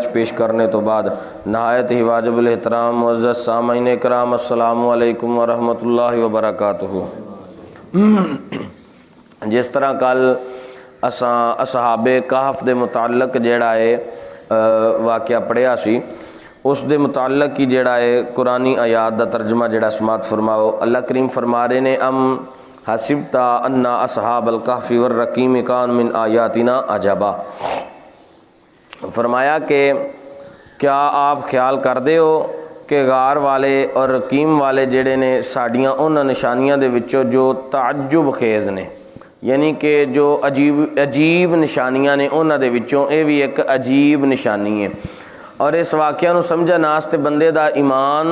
पेश करने तो बाद नहायत ही वाजिबुल एहतराम मुअज़्ज़ज़ सामीन कराम अस्सलामु अलैकुम व रहमतुल्लाहि व बरकातुहू। जिस तरह कल असां असहाबे कहफ दे मुताल्लक जेड़ा है वाक़या पढ़िया सी, उस दे मुताल्लक ही जेड़ा है कुरानी आयात दा तर्जमा जेड़ा समात फरमाओ। अल्लाह करीम फरमा रहे ने अम हसिबता अन्ना असहाबल कहफि वर रकीम कान मिन आयातिना अजबा। फरमाया कि क्या आप ख्याल करते हो कि गार वाले और रकीम वाले जेड़े ने साड़ियाँ उन्होंने निशानियां दे विचों जो ताज्जुब खेज़ ने, यानी कि जो अजीब निशानियां ने उन्होंने दे विचों ये भी एक अजीब निशानी है। और इस वाक़या नूं समझण वास्ते बंदे दा ईमान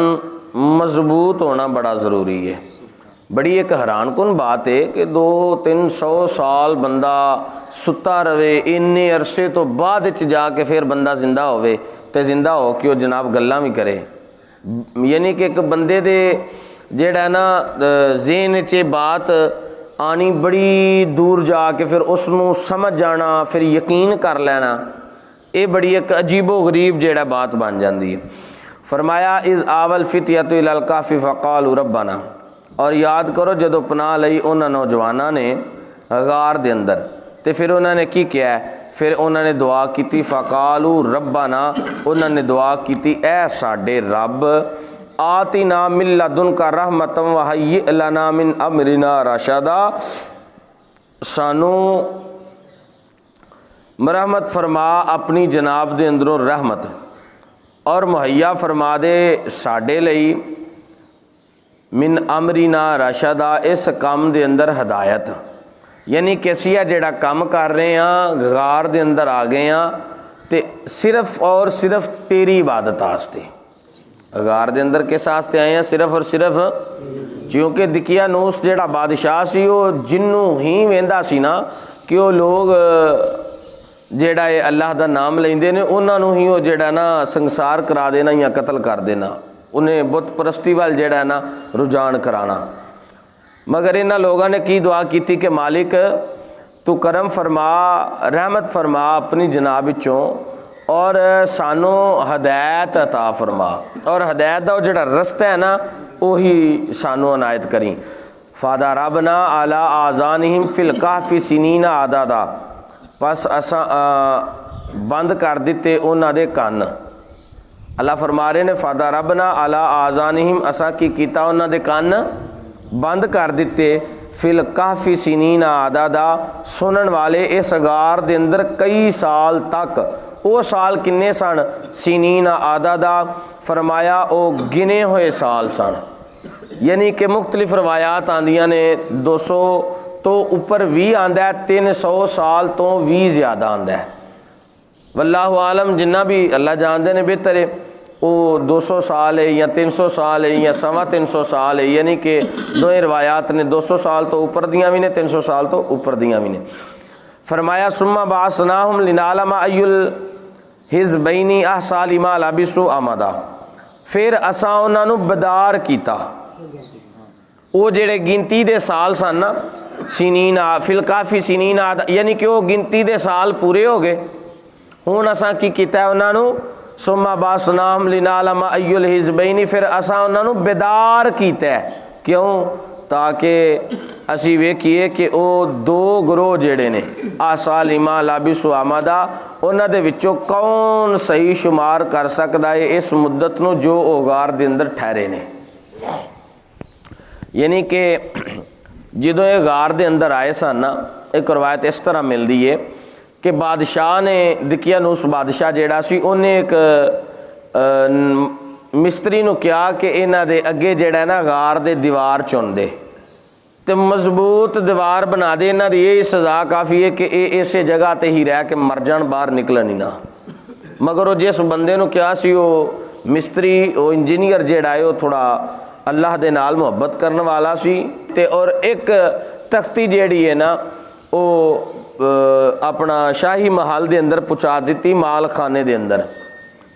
मजबूत होना बड़ा ज़रूरी है। बड़ी एक हैरानकुन बात है कि 200-300 साल बंदा सुता रहे, इन्ने अरसे तो बाद जाके फिर बंदा जिंदा होवे ते जिंदा हो कि जनाब गल्लां भी करे। यानी कि एक बंदे दे जेड़ा ना ज़हन च बात आनी बड़ी दूर जाके फिर उसनूं समझ जाना, फिर यकीन कर लेना, ये बड़ी एक अजीबो गरीब जेड़ा बात बन जाती है। फरमाया इज़ आवल फित्यतु इलल कहफि फ़क़ालू रब्बना, और याद करो जदों पनाह लई उन्होंने नौजवानों ने गार दे अंदर, तो फिर उन्होंने की किया, फिर उन्होंने दुआ की फ़क़ालू रब्बना, उन्होंने दुआ की ऐ साडे रब आतिना मिन लदुनका रहमतम व हय्यि लना मिन अमरिना रशदा, सानू रहमत फरमा अपनी जनाब दे अंदरों रहमत और मुहैया फरमा दे साडे लई मिन अमरीना रशदा, इस काम दे अंदर हदायत। यानी कि असीं जेड़ा काम कर रहे हैं गार दे अंदर आ गए हैं तो सिर्फ और सिर्फ तेरी इबादत आस्ते। गार दे अंदर किस आस्ते आए हैं? सिर्फ और सिर्फ क्योंकि दिकियानूस जेड़ा बादशाह सी वो जिन्नू ही वेंदा सी ना कि वो लोग जेड़ा है अल्लाह दा नाम लेंदे ने उन्होंने ही वो जेड़ा ना संसार करा देना या कतल कर देना, उन्हें बुत परस्ती वाल जेड़ा ना रुझान कराना। मगर इन्होंने लोगों ने की दुआ की कि मालिक तू करम फरमा, रहमत फरमा अपनी जनाब विचों और सानू हदायत अता फरमा, और हदायत का जोड़ा रस्ता है ना वही सानू अनायत करी। फादा रबना आला आज़ानिहिम फिल कहफि सिनीना आदादा, बस असा बंद कर दिते उन्हां दे कन्न। अल्लाह फरमा रहे ने फादा रबना आला आज़ानिहिम, असा की कीता उन्हां दे कन्न बंद कर दिते फिल कहफि सिनीना आदादा, सुनन वाले इस गार दे अंदर कई साल तक। वो साल किन्ने सन? सिनीना आदादा, फरमाया वो गिने हुए साल सन। यानी कि मुख्तलिफ रवायात आंदियां ने 200 तो ऊपर भी आंदा है, 300 साल तो भी ज़्यादा आंदा है। वल्लाहु आलम, जिन्ना भी अल्लाह जानते ने बेहतर है, वो 200 साल है या 300 साल है या 325 साल है। यानी कि दो रवायात ने 200 साल तो ऊपर दियाँ भी ने, 300 साल तो ऊपर दियाँ भी ने। फरमाया सुम्मा बासनाहुम लिनालमा अय्युल हिज़बैनी अहसा लिमा लबिसु अमदा, फिर असां उन्होंने बदार किया। वो जेड़े गिनती दे साल सन ना सिनीना फिल काफ़ी सिनीना, यानी कि वो गिनती दे साल पूरे हो गए। हुण असां की कीता उन्होंने सुम्मा बासनाहुम लिनालमा अय्युल हिज़बैनी, फिर असां उन्होंने बेदार किया। क्यों? ताकि असी वेखिए कि वो दो ग्रोह जेड़े ने आसा लिमा लाबिसु आमदा, उन्हां दे विचों कौन सही शुमार कर सकता है इस मुद्दत नूं जो वो गार दे अंदर ठहरे ने। यानी कि जदों ये गार दे अंदर आए सन ना, एक रवायत इस तरह मिलती है कि बादशाह ने दिकियानूस बादशाह जेड़ा सी उन्हें एक मिस्त्री नूं कहा कि इन्हां दे अगे जेड़ा ना गार दे दीवार चुन दे ते मजबूत दीवार बना दे। इन्हां दी यही सज़ा काफ़ी है कि इस जगह ते ही रह के मर जान, बाहर निकलन ही ना। मगर वो जिस बंदे नूं कहा सी वो मिस्त्री, वो इंजीनियर जेड़ा है वो थोड़ा अल्लाह दे नाल मुहब्बत करने वाला सी ते और एक तख्ती जेड़ी है ना वो अपना शाही महल दे अंदर पहुँचा दी माल खाने दे अंदर,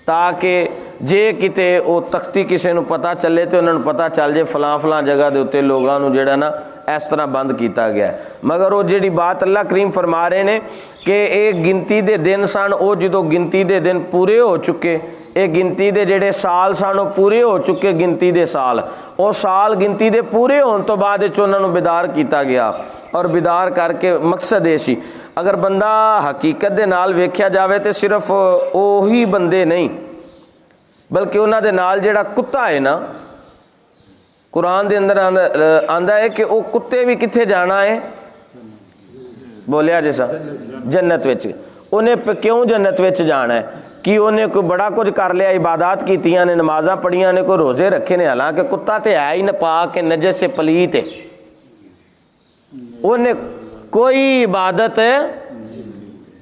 ताकि जे किते वो तख्ती किसी नूं पता चले तो उन्होंने पता चल जाए फलां फलां जगह के उत्ते लोगों नूं जेड़ा ना इस तरह बंद किया गया। मगर वो जी बात अल्लाह करीम फरमा रहे हैं कि ये गिनती के दिन सन, वो जो गिनती के दिन पूरे हो चुके, ये गिनती के जोड़े साल सन वो पूरे हो चुके, गिनती के साल, वो साल गिनती के पूरे होने तो बाद उन्होंने बिदार किया गया। और बिदार करके मकसद ये सी, अगर बंदा हकीकत के नाल वेख्या जाए तो सिर्फ उही बंदे नहीं बल्कि उन्होंने नाल जिहड़ा कुत्ता है ना, कुरान के अंदर आंदा है कि वो कुत्ते भी कित्थे जाना है, बोलिया जैसा जन्नत विच। उन्हें क्यों जन्नत विच जाना है कि उन्हें कोई बड़ा कुछ कर लिया, इबादत कीतियां ने, नमाज़ां पढ़ियां ने, कोई रोज़े रखे ने, हालांकि कुत्ता तो है ही नापाक है, नजस से पलीत है, उन्हें कोई इबादत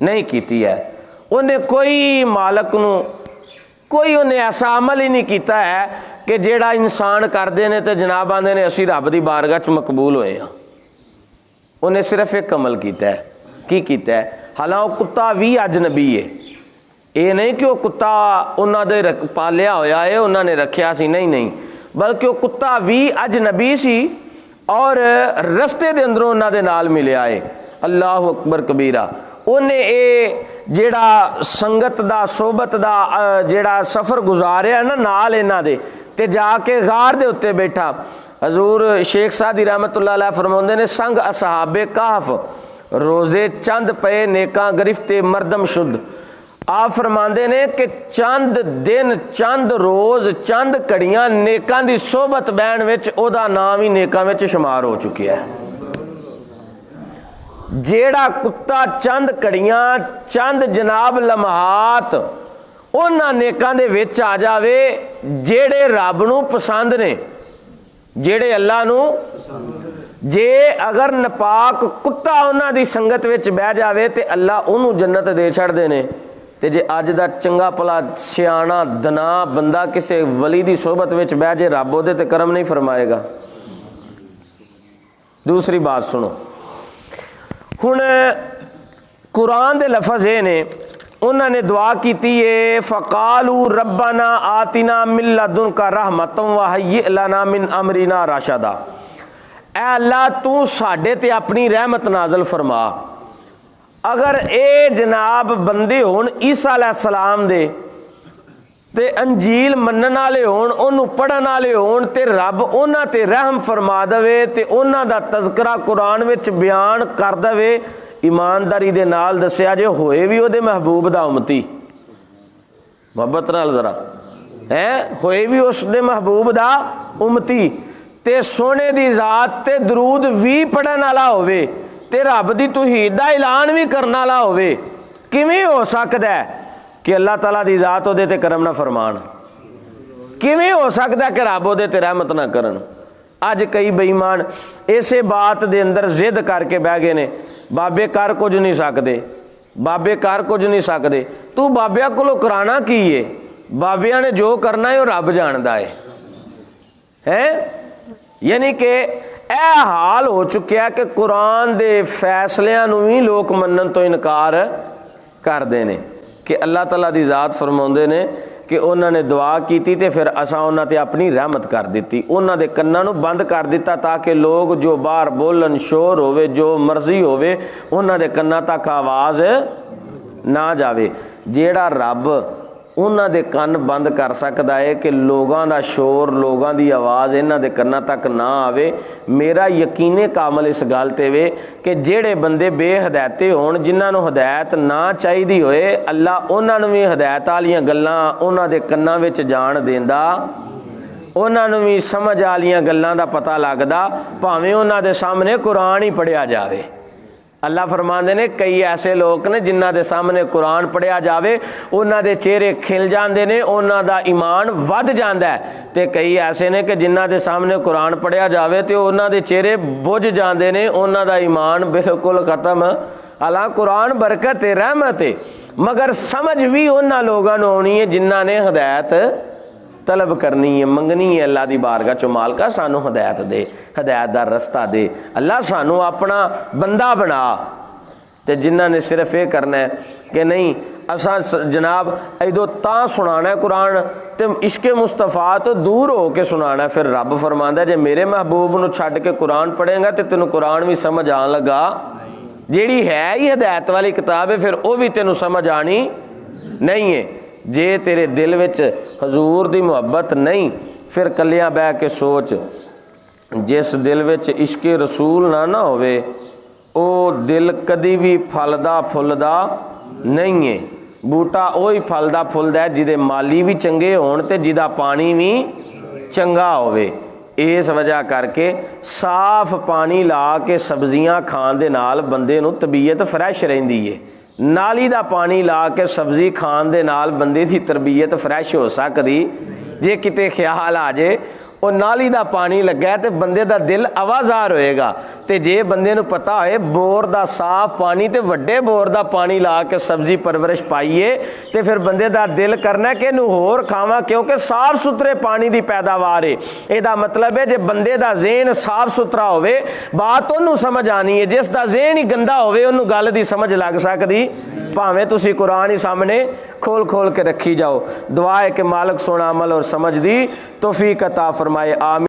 नहीं की है, उन्हें कोई मालक नूं कोई उन्हें ऐसा अमल ही नहीं किया है कि जेड़ा इंसान करते हैं तो जनाब आंदे ने असी रब की बारगाह च मकबूल होए हैं। उन्हें सिर्फ एक अमल किया है, की किया है, हालांकि कुत्ता भी अजनबी है, ये नहीं कि वह कुत्ता उन्होंने पालिया होया है, उन्होंने रखा सी, नहीं नहीं, बल्कि वह कुत्ता भी अजनबी सी और रस्ते के अंदरों उन्होंने नाल मिलिया है। अल्लाह अकबर कबीरा। उन्हें ये जेड़ा संगत दा सोबत दा जेड़ा सफ़र गुजारिया ना नाल इन्हां दे, ते जाके गार दे उत्ते बैठा। हजूर शेख सादी रहमतुल्लाह अलैह फरमाउंदे ने, संग असहाबे कहफ रोज़े चंद पे नेका गिरफ्ते मरदम शुद्ध। आप फरमाते ने कि चंद दिन, चंद रोज़, चंद घड़ियां नेकां दी सोबत बहन विच ओदा नाम ही नेकां विच शुमार हो चुकिया है। जेड़ा कुत्ता चंद घड़ियां, चंद जनाब लम्हात उन्हां नेकां दे विच आ जावे जेड़े रब नूं पसंद ने, जेड़े अल्लाह नूं, जे अगर नपाक कुत्ता उन्हां दी संगत विच बह जावे ते अल्लाह उन्हूं जन्नत दे छड़दे ने। ते जे अज दा चंगा भला सियाणा दना बंदा किसी वली दी सोबत विच बह जे, रब उहदे ते करम नहीं फरमाएगा। दूसरी बात सुनो, हुण कुरान दे लफज ये ने, उन्होंने दुआ की है, फ़कालू रब्बना आतिना मिन लदुनका रहमतम व हय्यि लना मिन अमरिना रशदा। ऐ अल्लाह तू साडे ते अपनी रहमत नाजल फरमा। अगर ये जनाब बंदे होन ईसा अलैहिस्सलाम दे ते अंजील मनन वाले होन, उन्होंने पढ़न वाले होन, ते रब उन्हां ते रहम फरमा दवे ते उन्हां दा तज़किरा कुरान विच बयान कर दवे, ईमानदारी दे नाल दस्सिया जे होए भी उहदे महबूब दा उम्मती, मुहब्बत नाल जरा है, होए भी उसदे महबूब दा उम्मती, ते सोने दी जात ते दरूद भी पढ़न वाला होवे, ते रब दी तौहीद दा ऐलान भी करने वाला होवे, किवें हो सकदा है कि अल्लाह ताला दी जात उहदे ते करम ना फरमान? किवें हो सकदा है कि रब उहदे ते रहमत ना करन? अज कई बेईमान इसे बात दे अंदर जिद करके बह गए ने, बाबे कर कुछ नहीं सकते, बाबे कर कुछ नहीं सकते। तू बाबिया कोलों कराना की है? बाबिया ने जो करना है वो रब जानदा है। यानी कि यह हाल हो चुका है कि कुरान दे फैसलियां नूं भी लोग मनन तो इनकार करते हैं कि अल्लाह ताला दी जात फरमाउंदे ने कि उन्होंने दुआ की ते फिर असां उन्हां ते अपनी रहमत कर दी, उन्हां दे कन्नां नूं बंद कर दिता ताकि लोग जो बाहर बोलन, शोर होवे, जो मर्जी होवे, उन्हां दे कन्नां तक आवाज़ ना जावे। जेड़ा रब उन्हां दे कन्न बंद कर सकता है कि लोगों का शोर, लोगों की आवाज़ इन्हां दे कन्नां तक ना आवे, मेरा यकीने कामल इस गल ते वे कि जेड़े बंदे बेहदायते होण, जिन्हां नूं हदायत ना चाहिदी होए, अल्लाह उन्हां नूं भी हदायत वालियां गल्लां उन्हां दे कन्नां विच जाण देंदा, उन्हां नूं भी समझ वालियां गल्लां दा पता लगदा, भावें उन्हां दे सामने कुरान ही पढ़िया जावे। अल्लाह फरमाते ने कई ऐसे लोग ने जिन्हां दे सामने कुरान पढ़िया जावे उन्हां दे चेहरे खिल जाते हैं, उन्हां दा ईमान वध जाता है, तो कई ऐसे ने कि जिन्हां दे सामने कुरान पढ़िया जावे तो उन्हां दे चेहरे बुझ जाते हैं, उन्हां दा ईमान बिल्कुल खत्म। हालांकि कुरान बरकत है, रहमत है, मगर समझ भी उन्हां लोगों नूं आउणी है जिन्हां ने हदायत तलब करनी है, मंगनी है अल्लाह की बारगाह चो, मालका सानू हदायत दे, हदायत दा रस्ता दे, अल्लाह सानू अपना बंदा बना। ਤੇ ਜਿਨ੍ਹਾਂ ਨੇ ਸਿਰਫ ਇਹ ਕਰਨਾ है कि नहीं असा जनाब इदों तां सुनाना कुरान ते इश्के मुस्तफा तो दूर हो के सुनाना। फिर रब फरमांदा जे मेरे महबूब नूं छड्ड के कुरान पढ़ेगा तो तेनों कुरान भी समझ आन लगा, जिहड़ी है ही हदायत वाली किताब है फिर वो भी तेनों समझ आनी नहीं है। जे तेरे दिल विच हजूर दी मुहब्बत नहीं फिर कलियां बह के सोच, जिस दिल विच इश्के रसूल ना होवे वो दिल कदी भी फलदा फुलदा नहीं है। बूटा ਉਹੀ फलदा फुलदा है जिहदे माली भी चंगे होण ते जिहदा पानी भी चंगा होवे। इस वजह करके साफ पानी ला के सब्जियां खाण दे नाल बंदे नूं तबीयत फ्रैश रहिंदी है। नाली दा पानी ला के सब्जी खाण दे नाल बंदे दी तरबीयत फ्रैश हो सकदी। जे किते ख्याल आ जाए वो नाली दा पानी लग्गा तो बंदे दा दिल आवाज़ार होएगा। तो जे बंदे नूं पता होए बोर दा साफ पानी तो वड्डे बोर दा पानी ला के सब्जी परवरिश पाइए तो फिर बंदे दा दिल करना कि इनू होर खावां, क्योंकि साफ सुथरे पानी दी पैदावार है। इहदा मतलब है जे बंदे दा ज़हन साफ सुथरा होवे बात उन्नू समझ आनी है। जिस दा ज़हन ही गंदा होवे उन्नू गल दी समझ लग सकदी, भावें तुसी कुरान ही सामने खोल खोल के रखी जाओ। दुआ है कि मालिक सोना अमल और समझ दी तौफीक अता फरमाए। आमीन।